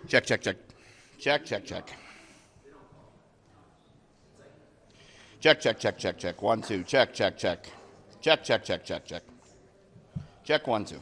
Check, check, check. Check, check, check. Check, check, check, check, check. 1, 2. Check, check, check. Check, check, check, check, check. Check, 1, 2.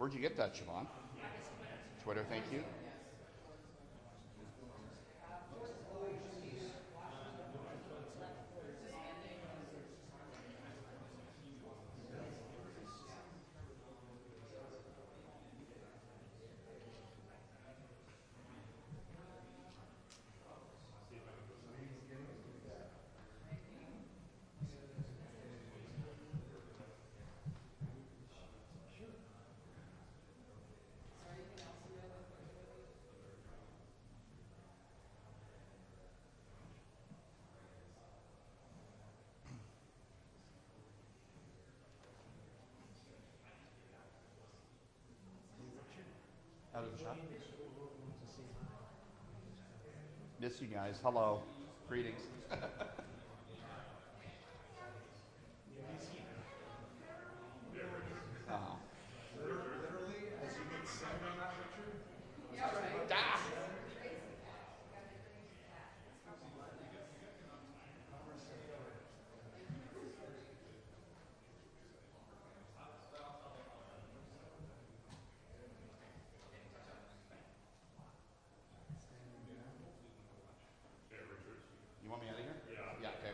Where'd you get that, Siobhan? Twitter, thank you. Out of the shop. Miss you guys. Hello. Greetings. You want me out of here? Yeah. Yeah, okay.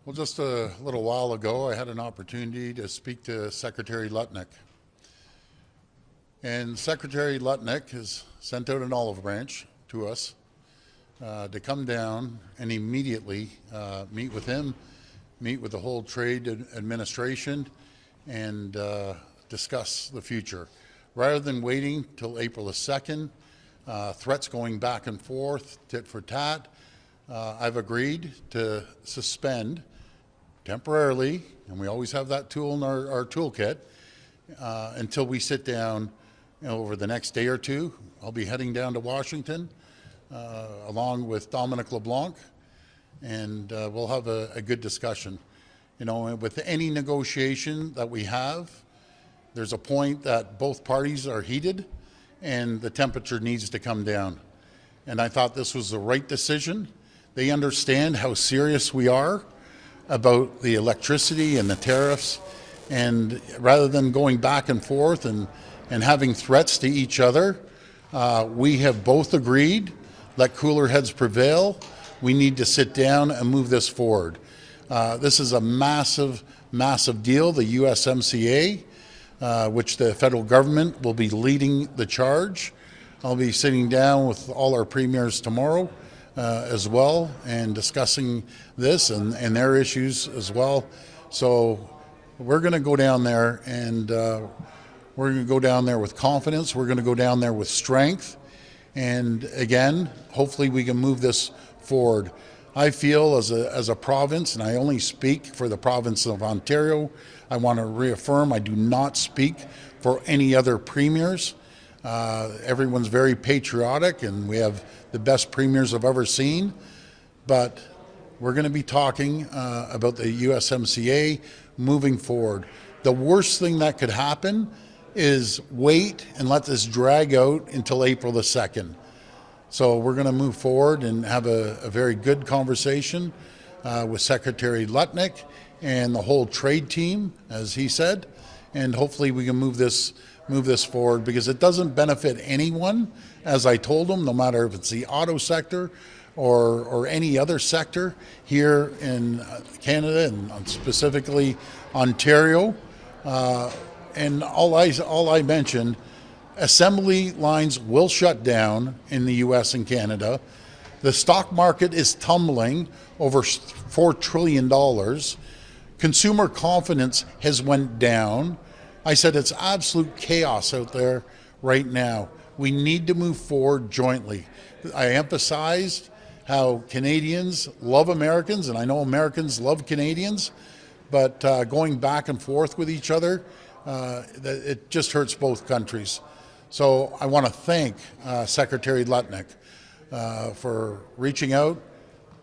Well, just a little while ago, I had an opportunity to speak to Secretary Lutnick. And Secretary Lutnick has sent out an olive branch to us to come down and immediately meet with him, meet with the whole trade administration, and discuss the future. Rather than waiting till April the 2nd, threats going back and forth, tit for tat, I've agreed to suspend temporarily, and we always have that tool in our toolkit, until we sit down over the next day or two. I'll be heading down to Washington along with Dominic LeBlanc, and we'll have a good discussion. You know, with any negotiation that we have, there's a point that both parties are heated and the temperature needs to come down. And I thought this was the right decision. They understand how serious we are about the electricity and the tariffs, and rather than going back and forth and having threats to each other, we have both agreed, let cooler heads prevail. We need to sit down and move this forward. This is a massive, massive deal, the USMCA, which the federal government will be leading the charge. I'll be sitting down with all our premiers tomorrow as well, and discussing this and their issues as well. So we're going to go down there, and we're going to go down there with confidence. We're going to go down there with strength. And again, hopefully we can move this forward. I feel as a province, and I only speak for the province of Ontario, I want to reaffirm I do not speak for any other premiers. Everyone's very patriotic, and we have the best premiers I've ever seen. But we're going to be talking about the USMCA moving forward. The worst thing that could happen is wait and let this drag out until April the 2nd. So we're going to move forward and have a very good conversation with Secretary Lutnick and the whole trade team, as he said, and hopefully we can move this forward, because it doesn't benefit anyone, as I told them, no matter if it's the auto sector or any other sector here in Canada, and specifically Ontario. And all I mentioned, assembly lines will shut down in the US and Canada. The stock market is tumbling over $4 trillion. Consumer confidence has went down. I said it's absolute chaos out there right now. We need to move forward jointly. I emphasized how Canadians love Americans, and I know Americans love Canadians, but going back and forth with each other, it just hurts both countries. So I want to thank Secretary Lutnick for reaching out,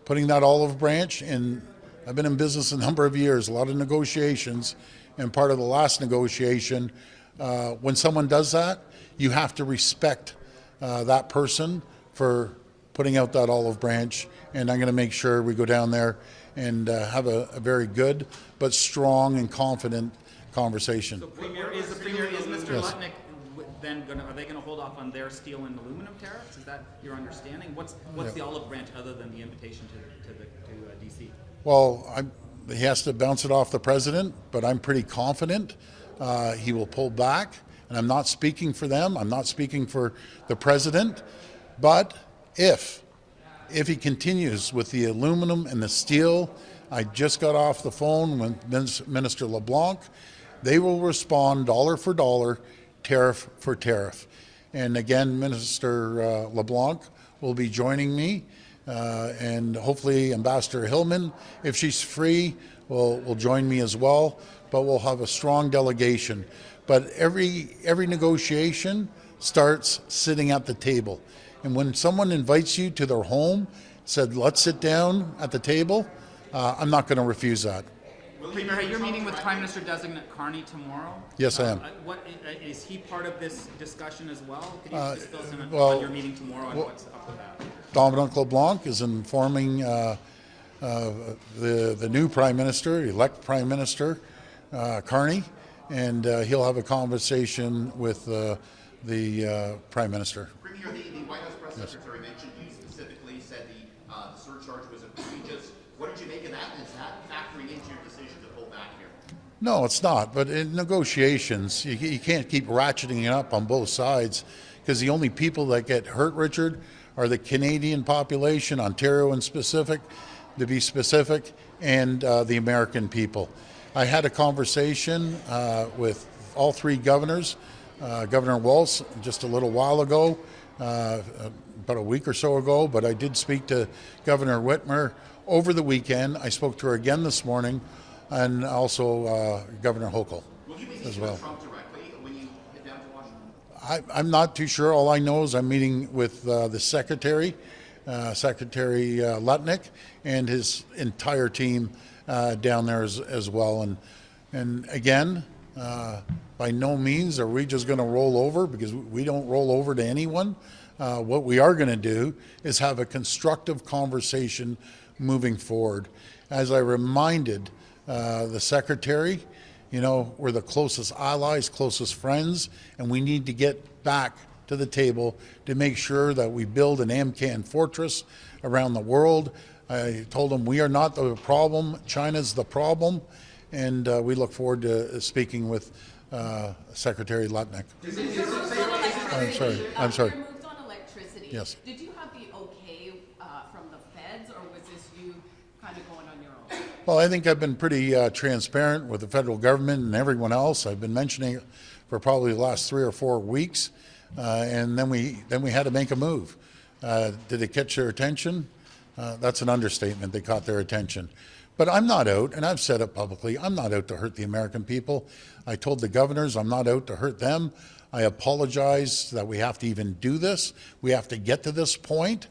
putting that olive branch in I've been in business a number of years, a lot of negotiations, and part of the last negotiation, when someone does that, you have to respect that person for putting out that olive branch, and I'm going to make sure we go down there and have a very good but strong and confident conversation. So, Premier, is Mr. Yes. Lutnick then are they going to hold off on their steel and aluminum tariffs? Is that your understanding? What's the olive branch other than the invitation to DC? Well, he has to bounce it off the president, but I'm pretty confident he will pull back. And I'm not speaking for them. I'm not speaking for the president. But if he continues with the aluminum and the steel, I just got off the phone with Minister LeBlanc. They will respond dollar for dollar, tariff for tariff. And again, Minister LeBlanc will be joining me, and hopefully Ambassador Hillman, if she's free, will join me as well. But we'll have a strong delegation. But every negotiation starts sitting at the table. And when someone invites you to their home, said, let's sit down at the table, I'm not going to refuse that. Premier, you're meeting with Prime Minister Designate Carney tomorrow. Yes, I am. What is he part of this discussion as well? Could you just fill us in on your meeting tomorrow and what's up with that? Dominic LeBlanc is informing the new Prime Minister, elect Prime Minister Carney, and he'll have a conversation with the Prime Minister. Premier, the White House Press Secretary mentioned you specifically, said the surcharge was egregious. What did you make of that? And is that factoring into your decision to pull back here? No, it's not. But in negotiations, you can't keep ratcheting it up on both sides, because the only people that get hurt, Richard, are the Canadian population, Ontario in specific, to be specific, and the American people. I had a conversation with all three governors, Governor Walz just a little while ago, about a week or so ago, but I did speak to Governor Whitmer over the weekend. I spoke to her again this morning, and also Governor Hochul as well. Trump directly when you head down to Washington? I'm not too sure. All I know is I'm meeting with the Secretary, Secretary Lutnick, and his entire team down there as well. And again, by no means are we just going to roll over, because we don't roll over to anyone. What we are going to do is have a constructive conversation moving forward. As I reminded the Secretary, you know, we're the closest allies, closest friends, and we need to get back to the table to make sure that we build an AMCAN fortress around the world. I told them we are not the problem, China's the problem, and we look forward to speaking with Secretary Lutnick. I'm sorry. Your moves on electricity. Yes. Did you have the okay from the feds, or was this you kind of going on your own? Well, I think I've been pretty transparent with the federal government and everyone else. I've been mentioning it for probably the last 3 or 4 weeks, and then we had to make a move. Did it catch their attention? That's an understatement. They caught their attention. But I'm not out, and I've said it publicly, I'm not out to hurt the American people. I told the governors I'm not out to hurt them. I apologize that we have to even do this. We have to get to this point.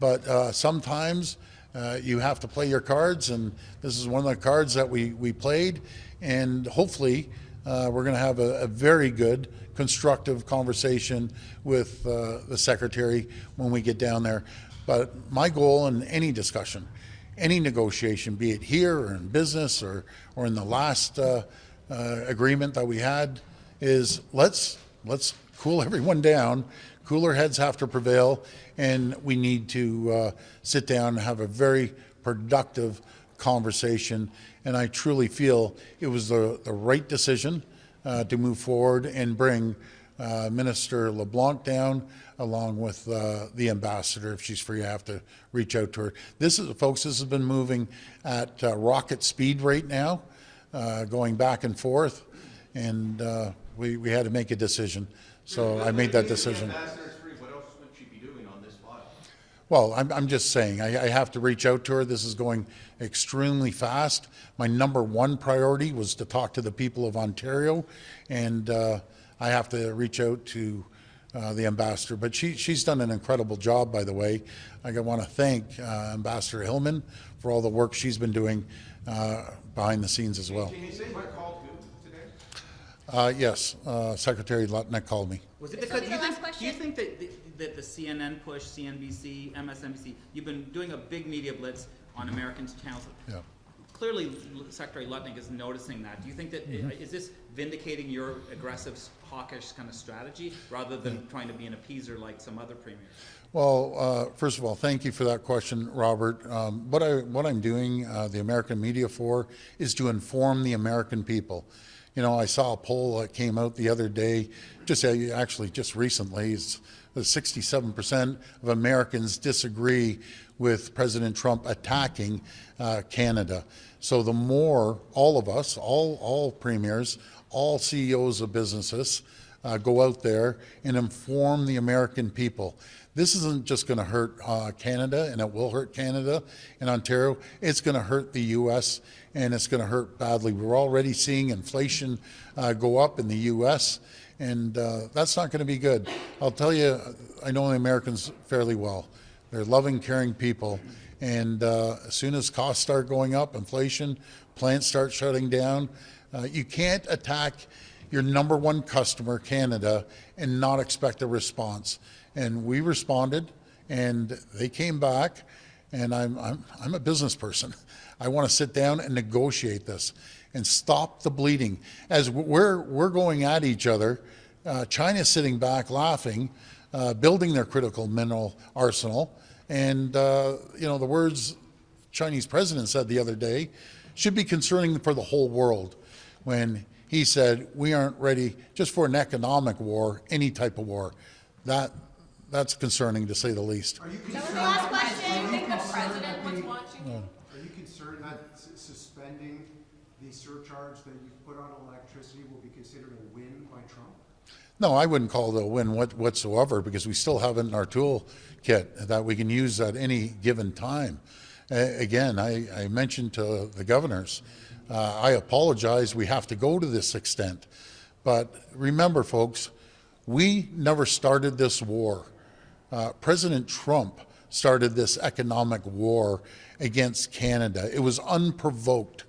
But sometimes you have to play your cards, and this is one of the cards that we played. And hopefully we're going to have a very good, constructive conversation with the Secretary when we get down there. But my goal in any discussion, any negotiation, be it here or in business or in the last agreement that we had, is let's cool everyone down. Cooler heads have to prevail, and we need to sit down and have a very productive conversation. And I truly feel it was the right decision to move forward and bring Minister LeBlanc down, along with the ambassador. If she's free, I have to reach out to her. Folks, this has been moving at rocket speed right now, going back and forth, and we had to make a decision. So I made that decision. What else would she be doing on this file? Well, I'm just saying, I have to reach out to her. This is going extremely fast. My #1 priority was to talk to the people of Ontario, and I have to reach out to the ambassador. But she's done an incredible job, by the way. I want to thank Ambassador Hillman for all the work she's been doing behind the scenes as well. Can you say what called who today? Yes, Secretary Lutnick called me. Was it This because will be the last do you question. think that the CNN push, CNBC, MSNBC, you've been doing a big media blitz on American channels? Yeah. Clearly, Secretary Lutnick is noticing that. Do you think that is this vindicating your aggressive, hawkish kind of strategy rather than trying to be an appeaser like some other premiers? Well, first of all, thank you for that question, Robert. What I'm doing the American media for is to inform the American people. You know, I saw a poll that came out the other day, just recently. It's 67% of Americans disagree with President Trump attacking Canada. So the more all of us, all premiers, all CEOs of businesses go out there and inform the American people. This isn't just going to hurt Canada, and it will hurt Canada and Ontario. It's going to hurt the U.S., and it's going to hurt badly. We're already seeing inflation go up in the U.S., and that's not going to be good. I'll tell you, I know the Americans fairly well. They're loving, caring people, and as soon as costs start going up, inflation, plants start shutting down, you can't attack your number one customer, Canada, and not expect a response. And we responded, and they came back, and I'm a business person. I want to sit down and negotiate this and stop the bleeding. As we're going at each other, China's sitting back laughing, building their critical mineral arsenal, and you know, the words Chinese president said the other day should be concerning for the whole world when he said we aren't ready just for an economic war, any type of war. That's concerning, to say the least. That was the last question. I think the president was watching. Are you concerned that suspending the surcharge that you've put on electricity will be considered a win by Trump? No, I wouldn't call it a win whatsoever, because we still have it in our toolkit that we can use at any given time. Again, I mentioned to the governors, I apologize we have to go to this extent. But remember, folks, we never started this war. President Trump started this economic war against Canada. It was unprovoked.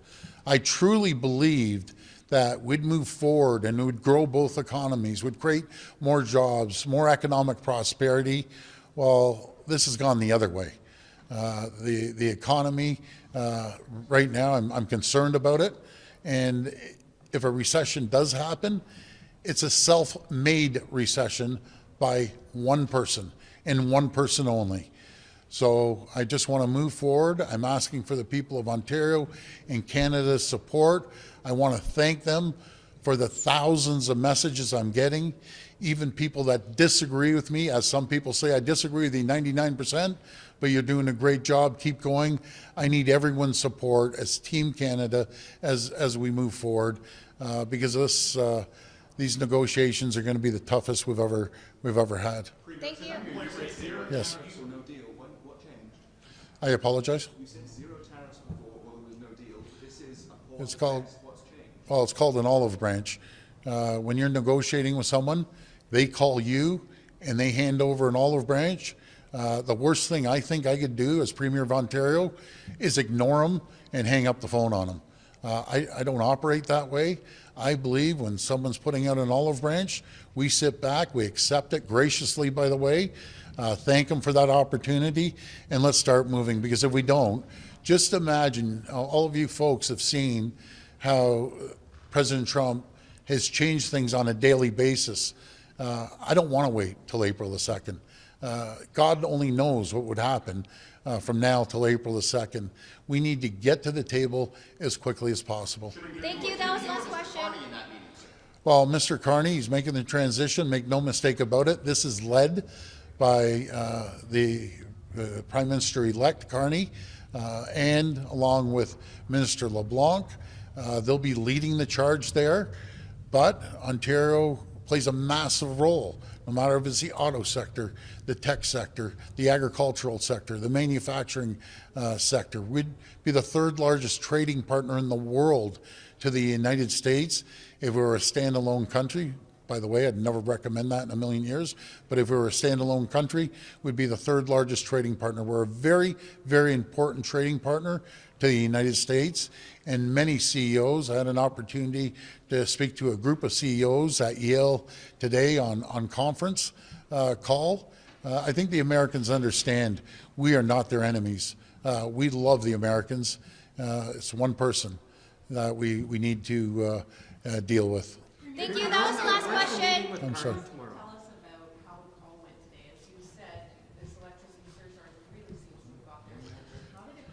I truly believed that we'd move forward and we'd grow both economies, would create more jobs, more economic prosperity. Well, this has gone the other way. The economy, right now, I'm concerned about it. And if a recession does happen, it's a self-made recession by one person and one person only. So I just want to move forward. I'm asking for the people of Ontario and Canada's support. I want to thank them for the thousands of messages I'm getting, even people that disagree with me. As some people say, I disagree with you 99%, but you're doing a great job. Keep going. I need everyone's support as Team Canada as we move forward, because these negotiations are going to be the toughest we've ever had. Thank you. Yes. Or no deal. What changed? I apologize. You said zero tariffs before, well, there was no deal. This is a pause. It's called, What's changed? well, it's called an olive branch. When you're negotiating with someone, they call you and they hand over an olive branch. The worst thing I think I could do as Premier of Ontario is ignore them and hang up the phone on them. I don't operate that way. I believe when someone's putting out an olive branch, we sit back, we accept it graciously, by the way, thank them for that opportunity, and let's start moving. Because if we don't, just imagine, all of you folks have seen how President Trump has changed things on a daily basis. I don't want to wait till April the 2nd. God only knows what would happen from now till April the 2nd. We need to get to the table as quickly as possible. Thank you. That was the last question. Well, Mr. Carney, he's making the transition, make no mistake about it. This is led by the Prime Minister-elect Carney, and along with Minister LeBlanc. They'll be leading the charge there, but Ontario plays a massive role, no matter if it's the auto sector, the tech sector, the agricultural sector, the manufacturing sector. We'd be the third largest trading partner in the world to the United States if we were a standalone country. by the way. I'd never recommend that in a million years. But if we were a standalone country, we'd be the third largest trading partner. We're a very, very important trading partner to the United States. And many CEOs, I had an opportunity to speak to a group of CEOs at Yale today on conference call. I think the Americans understand we are not their enemies. We love the Americans. It's one person that we need to deal with. Thank you. That was the last question. I'm sorry. Tell us about how the call went today. As you said, this electricity surcharge really seems to have got their attention. How did it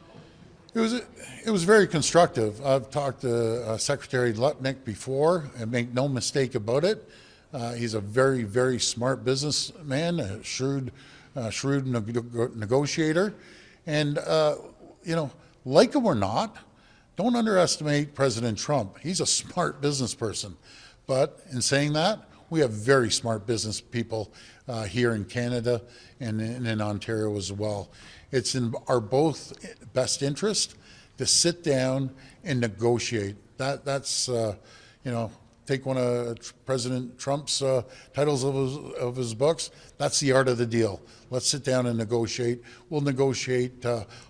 go? It was very constructive. I've talked to Secretary Lutnick before, and make no mistake about it. He's a very, very smart businessman, a shrewd negotiator. And, you know, like him or not, don't underestimate President Trump. He's a smart business person. But in saying that, we have very smart business people here in Canada and in Ontario as well. It's in our both best interest to sit down and negotiate. That's you know, take one of President Trump's titles of his books. That's the art of the deal. Let's sit down and negotiate. We'll negotiate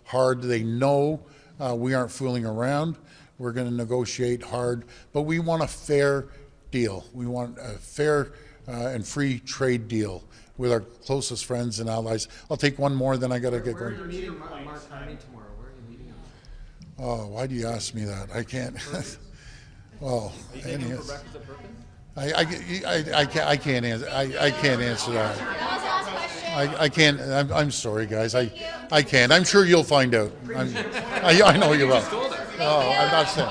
hard. They know we aren't fooling around. We're going to negotiate hard, but we want a fair deal. We want a fair and free trade deal with our closest friends and allies. I'll take one more, then I got to get going. Where are you meeting Mark Carney tomorrow? Where are you meeting him? Oh, why do you ask me that? I can't. Well, I can't answer. I can't answer that. That was the last question. I can't. I'm sorry, guys. I can't. I'm sure you'll find out. I know you will. Oh, I'm not saying.